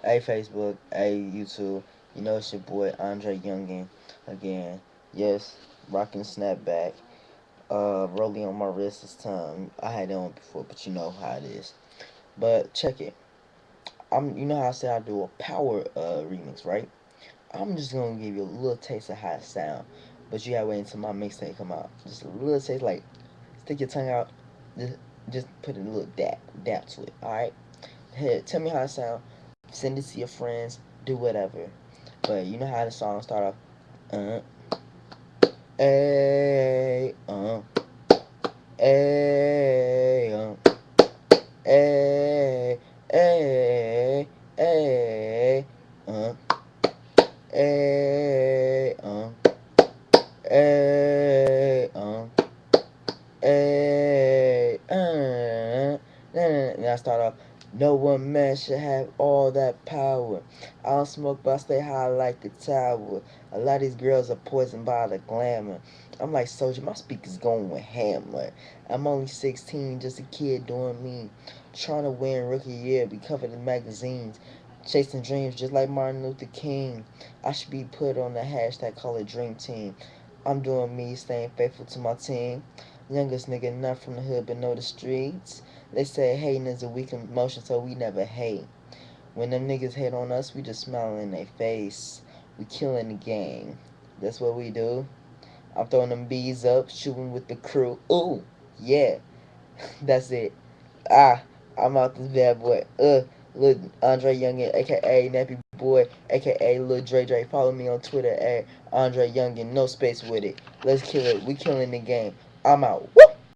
Hey Facebook, hey YouTube, you know it's your boy Andre Youngin again. Yes, rocking snapback. Rolling on my wrist this time. I had it on before, but you know how it is. But check it. You know how I said I do a power remix, right? I'm just gonna give you a little taste of how it sound, but you gotta wait until my mixtape come out. Just a little taste, like stick your tongue out, just just put a little dap to it. All right. Hey, tell me how it sound. Send it to your friends. Do whatever. But you know how the song start off. Uh, hey, hey, hey, hey, hey, uh, hey, hey, hey, and I start off. No one man should have all that power. I don't smoke, but I stay high like the tower. A lot of these girls are poisoned by the glamour. I'm like Soldier, my speakers going with Hammer. I'm only 16, just a kid doing me. Trying to win Rookie Year, be covered in magazines. Chasing dreams just like Martin Luther King. I should be put on the hashtag call it Dream Team. I'm doing me, staying faithful to my team. Youngest nigga, not from the hood, but know the streets. They say hating is a weak emotion, so we never hate. When them niggas hate on us, we just smile in their face. We killing the game. That's what we do. I'm throwing them bees up, shooting with the crew. Ooh, yeah, that's it. Ah, I'm out this bad boy. Look, Andre Youngin, aka Nappy Boy, aka Lil Dre Dre. Follow me on Twitter at Andre Youngin. No space with it. Let's kill it. We killing the game. I'm out. Woo!